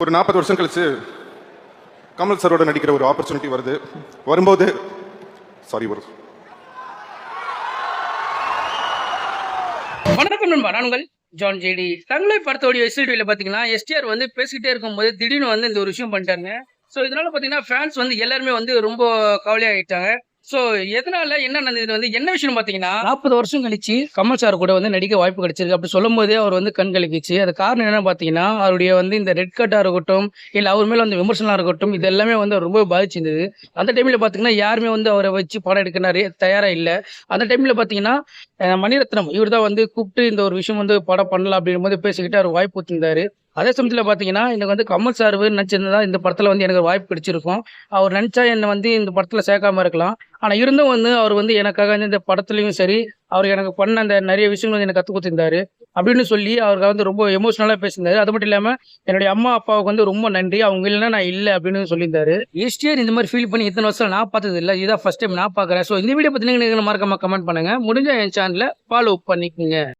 ஒரு 40 வருஷம் கழிச்சு கமல் சரோட நடிக்கிற ஒரு ஆப்பர்ச்சுனிட்டி வரும்போது சாரி வருது. வணக்கம் நண்பா, நான் உங்கள் ஜான் ஜேடி. தங்களை படத்தோடைய எஸ்டிவில பாத்தீங்கன்னா எஸ்டிஆர் வந்து பேசிக்கிட்டே இருக்கும்போது திடீர்னு வந்து இந்த ஒரு விஷயம் பண்ணிட்டாங்க. ஸோ இதனால பாத்தீங்கன்னா ஃபேன்ஸ் வந்து எல்லாருமே வந்து ரொம்ப கவலையாயிட்டாங்க. ஸோ எதனால என்ன நடந்தது வந்து என்ன விஷயம் பாத்தீங்கன்னா 40 வருஷம் கழிச்சு கமல் சார் கூட வந்து நடிக்க வாய்ப்பு கிடைச்சிருக்கு அப்படி சொல்லும் போதே அவர் வந்து கண் கலக்கிச்சு. அது காரணம் என்ன பாத்தீங்கன்னா அவருடைய வந்து இந்த ரெட் கட்டா இருக்கட்டும், இல்ல அவர் மேல வந்து விமர்சனம் இருக்கட்டும், இது எல்லாமே வந்து ரொம்ப பாதிச்சிருந்தது. அந்த டைம்ல பாத்தீங்கன்னா யாருமே வந்து அவரை வச்சு படம் எடுக்க நிறைய தயாரா இல்லை. அந்த டைம்ல பாத்தீங்கன்னா மணிரத்னம் இவர் தான் வந்து கூப்பிட்டு இந்த ஒரு விஷயம் வந்து படம் பண்ணலாம் அப்படின் போது பேசிக்கிட்டு அவர் வாய்ப்பு கொடுத்திருந்தாரு. அதே சமயத்தில் பார்த்தீங்கன்னா எனக்கு வந்து கமல் சார் நினச்சிருந்தா இந்த படத்தில் வந்து எனக்கு வாய்ப்பு கிடைச்சிருக்கும். அவர் நினச்சா என்னை வந்து இந்த படத்தில் சேர்க்காம இருக்கலாம். ஆனால் இருந்தும் வந்து அவர் வந்து எனக்காக வந்து இந்த படத்துலையும் சரி அவர் எனக்கு பண்ண அந்த நிறைய விஷயங்கள் வந்து எனக்கு கற்றுக் கொடுத்திருந்தாரு அப்படின்னு சொல்லி அவருக்கு வந்து ரொம்ப எமோஷனலாக பேசியிருந்தாரு. அது மட்டும் இல்லாமல் என்னுடைய அம்மா அப்பாவுக்கு வந்து ரொம்ப நன்றி, அவங்க இல்லைன்னா நான் இல்லை அப்படின்னு சொல்லியிருந்தாரு. எஸ்டிஆர் இந்த மாதிரி ஃபீல் பண்ணி இத்தனை வருஷம் நான் பார்த்தது இல்லை, இதுதான் ஃபர்ஸ்ட் டைம் நான் பார்க்குறேன். ஸோ இந்த வீடியோ பற்றி நீங்கள் மறக்காம கமெண்ட் பண்ணுங்க. முடிஞ்ச என் சேனலை ஃபாலோ பண்ணிக்கோங்க.